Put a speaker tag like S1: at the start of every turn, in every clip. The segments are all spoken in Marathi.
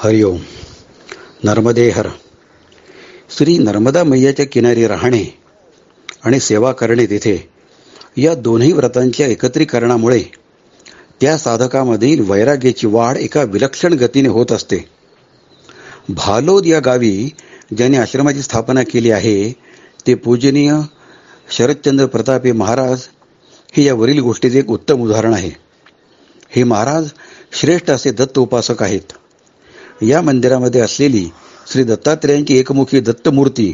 S1: हरिओम. नर्मदे हर. श्री नर्मदा मैयाच्या किनारी राहणे आणि सेवा करणे तिथे या दोन्ही व्रतांच्या एकत्रीकरणामुळे त्या साधकामधील वैराग्याची वाढ एका विलक्षण गतीने होत असते. भालोद या गावी ज्याने आश्रमाची स्थापना केली आहे ते पूजनीय शरदचंद्र प्रतापे महाराज हे या वरील गोष्टीचे एक उत्तम उदाहरण आहे. हे महाराज श्रेष्ठ असे दत्त उपासक आहेत. या मंदिरामध्ये असलेली श्री दत्तात्रेयांची एकमुखी दत्तमूर्ती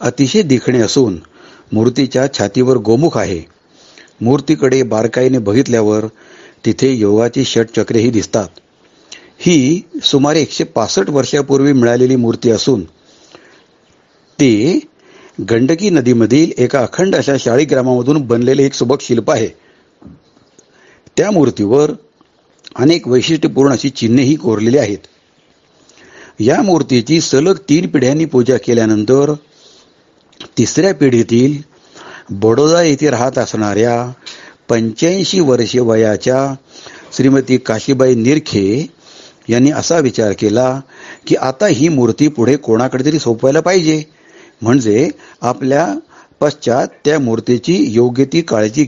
S1: अतिशय देखणी असून मूर्तीच्या छातीवर गोमुख आहे. मूर्तीकडे बारकाईने बघितल्यावर तिथे योगाची षटचक्रेही दिसतात. ही सुमारे 165 वर्षापूर्वी मिळालेली मूर्ती असून ते गंडकी नदीमधील एका अखंड अशा शाळीग्रामामधून बनलेले एक सुबक शिल्प आहे. त्या मूर्तीवर अनेक वैशिष्ट्यपूर्ण अशी चिन्हेही कोरलेली आहेत. या मूर्तीची सलग 3 पिढ्यांनी पूजा केल्यानंतर तिसऱ्या पिढीतील बडोदा येथे राहत असणाऱ्या 85 वर्षे वयाच्या श्रीमती काशीबाई निरखे यांनी असा विचार केला की आता ही मूर्ती पुढे कोणाकडे तरी सोपवायला पाहिजे, म्हणजे आपल्या पश्चात त्या मूर्तीची योग्य ती काळजी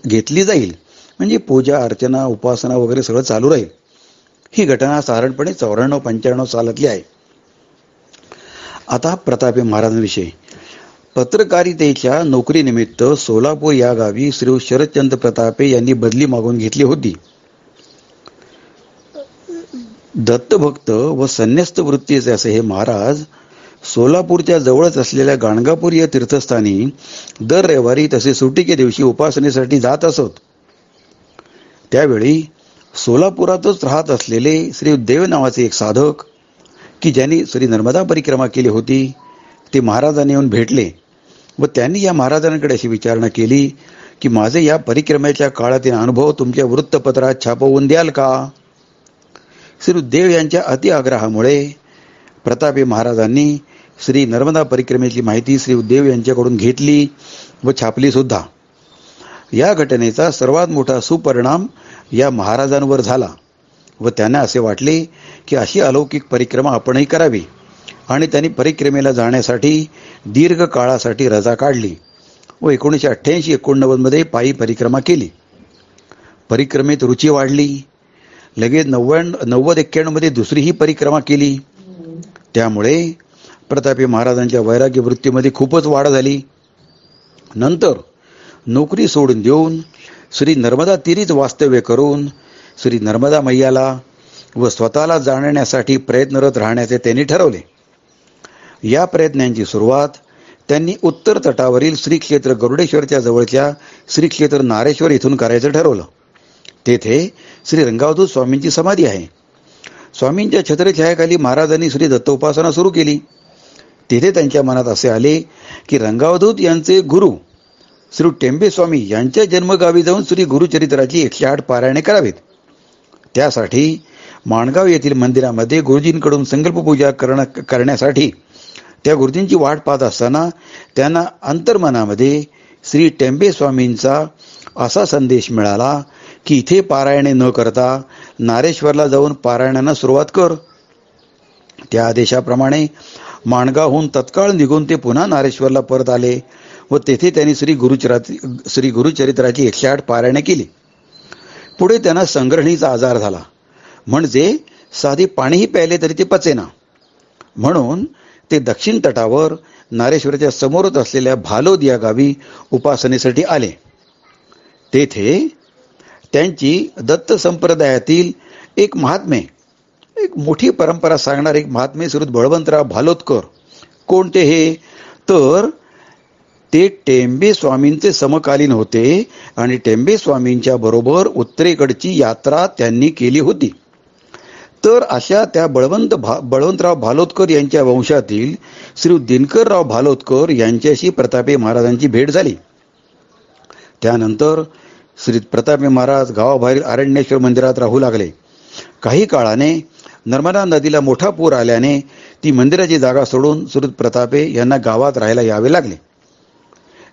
S1: घेतली जाईल, म्हणजे पूजा अर्चना उपासना वगैरे सगळं चालू राहील. ही घटना साधारणपणे 94-95 सालातली आहे. आता प्रतापे महाराजांविषयी. पत्रकारितेच्या नोकरीनिमित्त सोलापूर या गावी श्री शरदचंद्र प्रतापे यांनी बदली मागून घेतली होती. दत्तभक्त व संन्यस्त वृत्तीचे असे हे महाराज सोलापूरच्या जवळच असलेल्या गाणगापूर या तीर्थस्थानी दर रविवारी तसे सुट्टीच्या दिवशी उपासनेसाठी जात असत. त्यावेळी सोलापुरातच राहत असलेले श्री देव नावाचे एक साधक की ज्यांनी श्री नर्मदा परिक्रमा केली होती ते महाराजांनी येऊन भेटले व त्यांनी या महाराजांकडे अशी विचारणा केली की माझे या परिक्रमेच्या काळातील अनुभव तुमच्या वृत्तपत्रात छापवून द्याल का. श्री देव यांच्या अति आग्रहामुळे प्रतापे महाराजांनी श्री नर्मदा परिक्रमेची माहिती श्री देव यांच्याकडून घेतली व छापली सुद्धा. या घटनेचा सर्वात मोठा सुपरिणाम या महाराजांवर झाला व त्यांना असे वाटले की अशी अलौकिक परिक्रमा आपणही करावी आणि त्यांनी परिक्रमेला जाण्यासाठी दीर्घ काळासाठी रजा काढली व 1988-89 मध्ये पायी परिक्रमा केली. परिक्रमेत रुची वाढली. लगेच 90-91 मध्ये दुसरी ही परिक्रमा केली. त्यामुळे प्रतापे महाराजांच्या वैराग्य वृत्तीमध्ये खूपच वाढ झाली. नंतर नोकरी सोडून देऊन श्री नर्मदा तीरीच वास्तव्य करून श्री नर्मदा मैयाला व स्वतःला जाणण्यासाठी प्रयत्नरत राहण्याचे त्यांनी ठरवले. या प्रयत्नांची सुरुवात त्यांनी उत्तर तटावरील श्री क्षेत्र गरुडेश्वरच्या जवळच्या श्री क्षेत्र नारेश्वर इथून करायचं ठरवलं. तेथे श्री रंगावधूत स्वामींची समाधी आहे. स्वामींच्या छत्रछायाखाली महाराजांनी श्री दत्तोपासना सुरू केली. तेथे त्यांच्या मनात असे आले की रंगावधूत यांचे गुरु श्री टेंबे स्वामी यांच्या जन्मगावी जाऊन श्री गुरुचरित्राची 108 पारायणे करावेत. त्यासाठी माणगाव येथील मंदिरामध्ये गुरुजींकडून संकल्पपूजा करण्यासाठी त्या गुरुजींची वाट पाहत असताना त्यांना अंतर्मनामध्ये श्री टेंबे स्वामींचा असा संदेश मिळाला की इथे पारायणे न करता नारेश्वरला जाऊन पारायणांना सुरुवात कर. त्या आदेशाप्रमाणे माणगावहून तत्काळ निघून ते पुन्हा नारेश्वरला परत आले व तेथे त्यांनी श्री गुरुचरित्राची 108 पारायणे केली. पुढे त्यांना संग्रहणीचा आजार झाला, म्हणजे साधे पाणीही प्यायले तरी ते पचेना. म्हणून ते दक्षिण तटावर नारेश्वराच्या समोरच असलेल्या भालोद या गावी उपासनेसाठी आले. तेथे त्यांची दत्त संप्रदायातील एक महात्मे, एक मोठी परंपरा सांगणार एक महात्मे श्री बळवंतराव भालोदकर. कोणते हे तर ते टेंबे स्वामींचे समकालीन होते आणि टेंबे स्वामींच्या बरोबर उत्तरेकडची यात्रा त्यांनी केली होती. तर अशा त्या बळवंतराव भालोदकर यांच्या वंशातील श्री दिनकरराव भालोदकर यांच्याशी प्रतापे महाराजांची भेट झाली. त्यानंतर श्री प्रतापे महाराज गावाबाहेरील अरण्येश्वर मंदिरात राहू लागले. काही काळाने नर्मदा नदीला मोठा पूर आल्याने ती मंदिराची जागा सोडून श्री प्रतापे यांना गावात राहायला यावे लागले.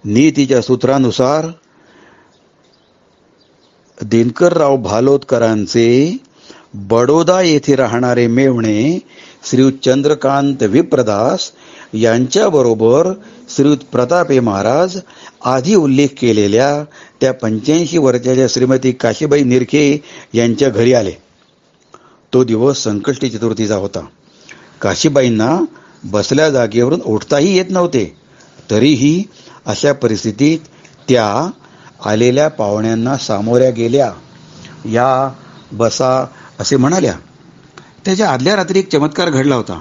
S1: नीतीच्या सूत्रानुसार दिनकरराव भालोदकरांचे बडोदा येथे राहणारे मेव्हणे श्रीयुत चंद्रकांत विप्रदास यांच्याबरोबर श्रीयुत प्रतापे महाराज आधी उल्लेख केलेल्या त्या 85 वर्षाच्या श्रीमती काशीबाई निरखे यांच्या घरी आले. तो दिवस संकष्टी चतुर्थीचा होता. काशीबाईंना बसल्या जागेवरून उठताही येत नव्हते. तरीही अशा परिस्थितीत त्या आलेल्या पाहुण्यांना सामोऱ्या गेल्या. या बसा असे म्हणाल्या. त्याच्या आदल्या रात्री एक चमत्कार घडला होता.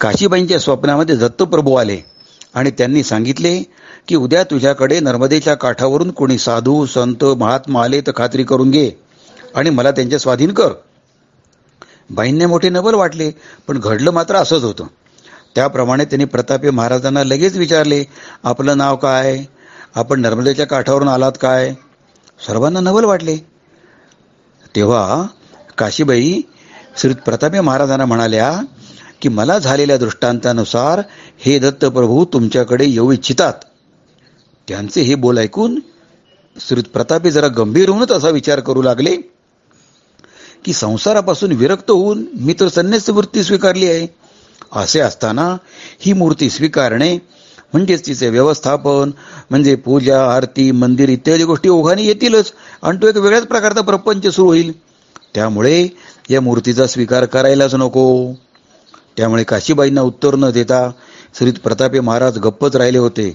S1: काशीबाईंच्या स्वप्नामध्ये दत्तप्रभू आले आणि त्यांनी सांगितले की उद्या तुझ्याकडे नर्मदेच्या काठावरून कोणी साधू संत महात्मा आले तर खात्री करून घे आणि मला त्यांच्या स्वाधीन कर. बाईंना मोठे नवल वाटले, पण घडलं मात्र असंच होतं. त्याप्रमाणे त्यांनी प्रतापे महाराजांना लगेच विचारले, आपलं नाव काय, आपण नर्मदेच्या काठावरून आलात काय. सर्वांना नवल वाटले. तेव्हा काशीबाई श्री प्रतापे महाराजांना म्हणाल्या की मला झालेल्या दृष्टांतानुसार हे दत्तप्रभू तुमच्याकडे येऊ इच्छितात. त्यांचे हे बोल ऐकून श्री प्रतापे जरा गंभीर होऊनच असा विचार करू लागले की संसारापासून विरक्त होऊन मी तर संन्यासी वृत्ती स्वीकारली आहे. असे असताना ही मूर्ती स्वीकारणे म्हणजेच तिचे व्यवस्थापन म्हणजे पूजा आरती मंदिर इत्यादी गोष्टी ओघाने येतीलच आणि तो एक वेगळ्याच प्रकारचा प्रपंच सुरू होईल. त्यामुळे या मूर्तीचा स्वीकार करायलाच नको. त्यामुळे काशीबाईंना उत्तर न देता श्री प्रतापे महाराज गप्पच राहिले होते.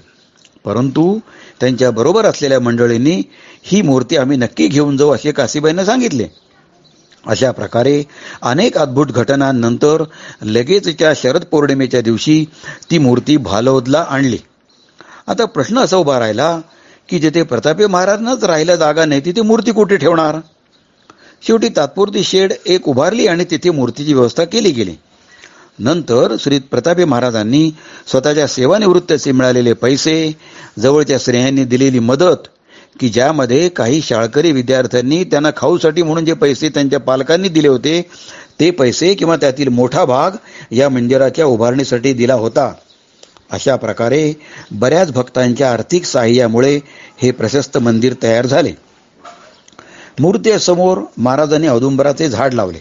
S1: परंतु त्यांच्या बरोबर असलेल्या मंडळींनी ही मूर्ती आम्ही नक्की घेऊन जाऊ असे काशीबाईंना सांगितले. अशा प्रकारे अनेक अद्भुत घटनांनंतर लगेचच्या शरद पौर्णिमेच्या दिवशी ती मूर्ती भालोदला आणली. आता प्रश्न असा उभा राहिला की जिथे प्रतापे महाराजांनाच राहायला जागा नाही तिथे मूर्ती कुठे ठेवणार. शेवटी तात्पुरती शेड एक उभारली आणि तिथे मूर्तीची व्यवस्था केली गेली. नंतर श्री प्रतापे महाराजांनी स्वतःच्या सेवानिवृत्तीचे मिळालेले पैसे, जवळच्या स्त्रियांनी दिलेली मदत की ज्यामध्ये काही शाळकरी विद्यार्थ्यांनी त्यांना खाऊसाठी म्हणून जे पैसे त्यांच्या पालकांनी दिले होते ते पैसे किंवा त्यातील मोठा भाग या मंदिराच्या उभारणीसाठी दिला होता. अशा प्रकारे बऱ्याच भक्तांच्या आर्थिक सहाय्यामुळे हे प्रशस्त मंदिर तयार झाले. मूर्तीसमोर महाराजांनी औदुंबराचे झाड लावले.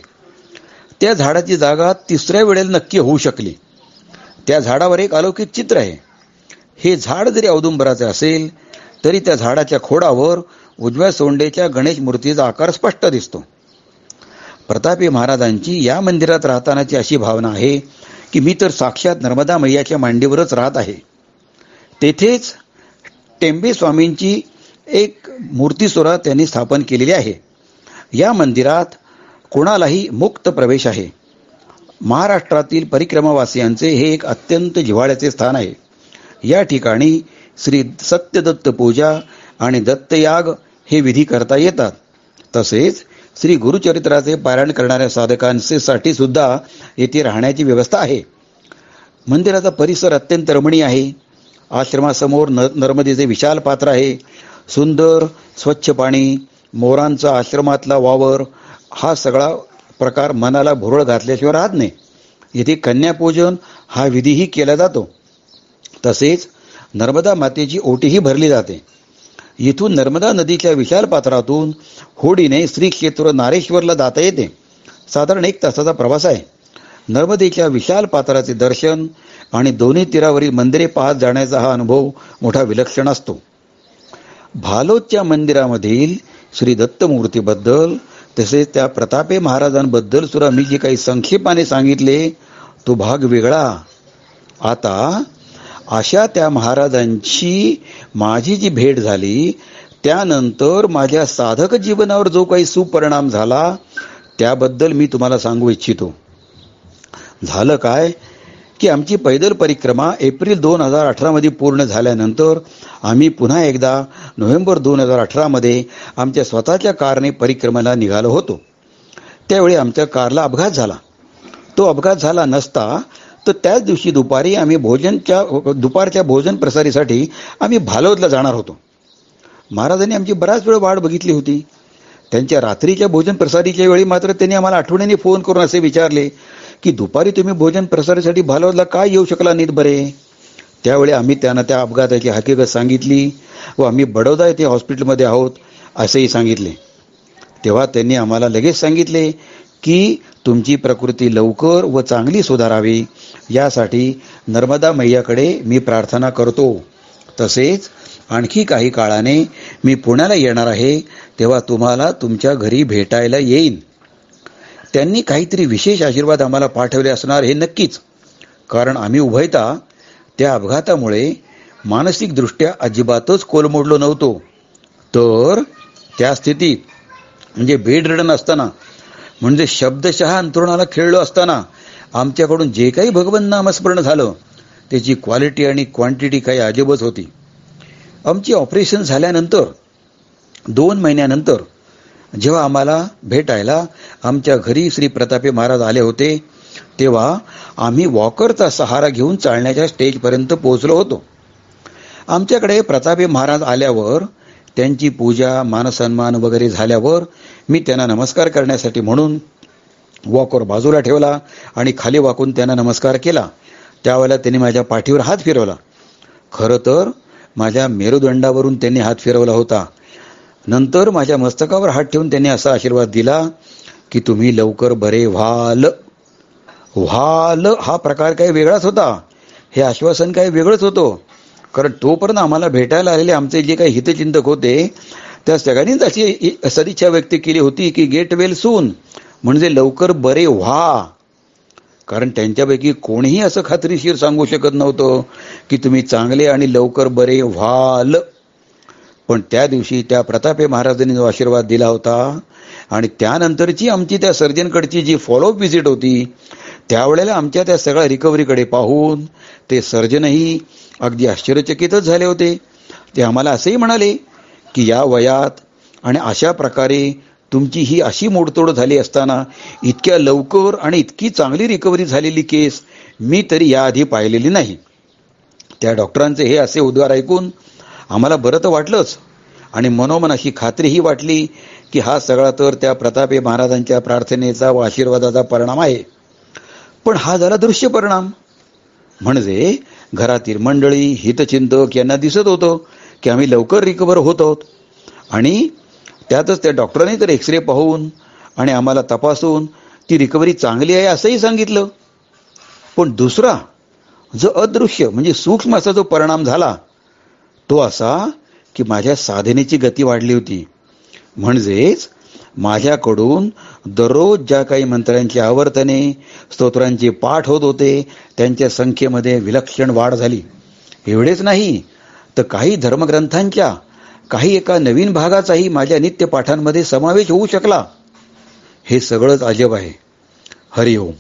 S1: त्या झाडाची जागा तिसऱ्या वेळेला नक्की होऊ शकली. त्या झाडावर एक अलौकिक चित्र आहे. हे झाड जरी औदुंबराचे असेल तरी त्या झाडाच्या खोडावर उजव्या सोंडेच्या गणेश मूर्तीचा आकार स्पष्ट दिसतो. प्रतापे महाराजांची या मंदिरात राहतानाची अशी भावना आहे की मी तर साक्षात नर्मदा मैयाच्या मांडीवरच राहत आहे. तेथेच टेंबे स्वामींची एक मूर्तीसुद्धा त्यांनी स्थापन केलेली आहे. या मंदिरात कोणालाही मुक्त प्रवेश आहे. महाराष्ट्रातील परिक्रमावासियांचे हे एक अत्यंत जिव्हाळ्याचे स्थान आहे. या ठिकाणी श्री सत्यदत्त पूजा आणि दत्तयाग हे विधी करता येतात. तसेच श्री गुरुचरित्राचे पारायण करणाऱ्या साधकांसाठी सुद्धा येथे राहण्याची व्यवस्था आहे. मंदिराचा परिसर अत्यंत रमणीय आहे. आश्रमासमोर नर्मदेचे विशाल पात्र आहे. सुंदर स्वच्छ पाणी, मोरांचा आश्रमातला वावर हा सगळा प्रकार मनाला भुरळ घातल्याशिवाय राहत नाही. येथे कन्यापूजन हा विधीही केला जातो. तसेच नर्मदा मातेची ओटीही भरली जाते. इथून नर्मदा नदीच्या विशाल पात्रातून होडीने श्री क्षेत्र नारेश्वरला जाता येते. साधारण 1 तासाचा प्रवास आहे. नर्मदेच्या विशाल पात्राचे दर्शन आणि दोन्ही तीरावरील मंदिरे पाहत जाण्याचा हा अनुभव मोठा विलक्षण असतो. भालोदच्या मंदिरामधील श्री दत्तमूर्तीबद्दल तसेच त्या प्रतापे महाराजांबद्दल सुद्धा मी जे काही संक्षेपाने सांगितले तो भाग वेगळा. आता अशा त्या महाराजांची माझी जी भेट झाली त्यानंतर माझ्या साधक जीवनावर जो काही सुपरिणाम झाला त्याबद्दल मी तुम्हाला सांगू इच्छितो. झालं काय की आमची पैदल परिक्रमा एप्रिल 2018 मध्ये पूर्ण झाल्यानंतर आम्ही पुन्हा एकदा नोव्हेंबर 2018 मध्ये आमच्या स्वतःच्या कारने परिक्रमेला निघालो होतो. त्यावेळी आमच्या कारला अपघात झाला. तो अपघात झाला नसता तर त्याच दिवशी दुपारी आम्ही दुपारच्या भोजन प्रसारीसाठी आम्ही भालोदला जाणार होतो. महाराजांनी आमची बराच वेळ वाट बघितली होती. त्यांच्या रात्रीच्या भोजन प्रसारीच्या वेळी मात्र त्यांनी आम्हाला आठवणीने फोन करून असे विचारले की दुपारी तुम्ही भोजन प्रसारीसाठी भालोदला काय येऊ शकला नाहीत बरे. त्यावेळी आम्ही त्यांना त्या अपघाताची हकीकत सांगितली व आम्ही बडोदा येथे हॉस्पिटलमध्ये आहोत असेही सांगितले. तेव्हा त्यांनी आम्हाला लगेच सांगितले की तुमची प्रकृती लवकर व चांगली सुधारावी यासाठी नर्मदा मैयाकडे मी प्रार्थना करतो. तसेच आणखी काही काळाने मी पुण्याला येणार आहे, तेव्हा तुम्हाला तुमच्या घरी भेटायला येईन. त्यांनी काहीतरी विशेष आशीर्वाद आम्हाला पाठवले असणार हे नक्कीच, कारण आम्ही उभयता त्या अपघातामुळे मानसिकदृष्ट्या अजिबातच कोलमोडलो नव्हतो. तर त्या स्थितीत म्हणजे बेड रिडन असताना, म्हणजे शब्दशः अंथरुणाला खेळलो असताना आमच्याकडून जे काही भगवंत नामस्मरण झालं त्याची क्वालिटी आणि क्वांटिटी काही अजबच होती. आमची ऑपरेशन झाल्यानंतर 2 महिन्यानंतर जेव्हा आम्हाला भेटायला आमच्या घरी श्री प्रतापे महाराज आले होते, तेव्हा आम्ही वॉकरचा सहारा घेऊन चालण्याच्या स्टेजपर्यंत पोहोचलो होतो. आमच्याकडे प्रतापे महाराज आल्यावर त्यांची पूजा मानसन्मान वगैरे झाल्यावर मी त्यांना नमस्कार करण्यासाठी म्हणून वॉकर बाजूला ठेवला आणि खाली वाकून त्यांना नमस्कार केला. त्यावेळेला त्यांनी माझ्या पाठीवर हात फिरवला. खरं तर माझ्या मेरुदंडावरून त्यांनी हात फिरवला होता. नंतर माझ्या मस्तकावर हात ठेवून त्यांनी असा आशीर्वाद दिला की तुम्ही लवकर बरे व्हाल. हा प्रकार काही वेगळाच होता, हे आश्वासन काही वेगळंच होतं. कारण तोपर्यंत आम्हाला भेटायला आलेले आमचे जे काही हितचिंतक होते त्या सगळ्यांनीच अशी सदिच्छा व्यक्त केली होती की गेट वेल सून, म्हणजे लवकर बरे व्हा. कारण त्यांच्यापैकी कोणीही असं खात्रीशीर सांगू शकत नव्हतं की तुम्ही चांगले आणि लवकर बरे व्हाल. पण त्या दिवशी त्या प्रतापे महाराजांनी जो आशीर्वाद दिला होता आणि त्यानंतरची आमची त्या सर्जनकडची जी फॉलोअप व्हिजिट होती, त्यावेळेला आमच्या त्या सगळ्या रिकव्हरीकडे पाहून ते सर्जनही अगदी आश्चर्यचकितच झाले होते. ते आम्हाला असंही म्हणाले की या वयात आणि अशा प्रकारे तुमची ही अशी मोडतोड झाली असताना इतक्या लवकर आणि इतकी चांगली रिकव्हरी झालेली केस मी तरी याआधी पाहिलेली नाही. त्या डॉक्टरांचे हे असे उद्गार ऐकून आम्हाला बरं तर वाटलंच आणि मनोमन अशी खात्रीही वाटली की हा सगळा तर त्या प्रतापे महाराजांच्या प्रार्थनेचा व आशीर्वादाचा परिणाम आहे. पण हा झाला दृश्य परिणाम. म्हणजे घरातील मंडळी हितचिंतक यांना दिसत होतं की आम्ही लवकर रिकव्हर होत आहोत आणि त्यातच त्या डॉक्टरांनी तर एक्सरे पाहून आणि आम्हाला तपासून ती रिकव्हरी चांगली आहे असंही सांगितलं. पण दुसरा जो अदृश्य म्हणजे सूक्ष्म असा जो परिणाम झाला तो असा की माझ्या साधनेची गती वाढली होती. म्हणजेच माझ्याकडून दररोज ज्या काही मंत्रांची आवर्तने स्तोत्रांचे पाठ होत होते त्यांच्या संख्येमध्ये विलक्षण वाढ झाली. एवढेच नाही तर काही धर्मग्रंथांच्या काही एका नवीन भागाचाही माझ्या नित्य पाठांमध्ये समावेश होऊ शकला. हे सगळंच अजब आहे. हरिओम.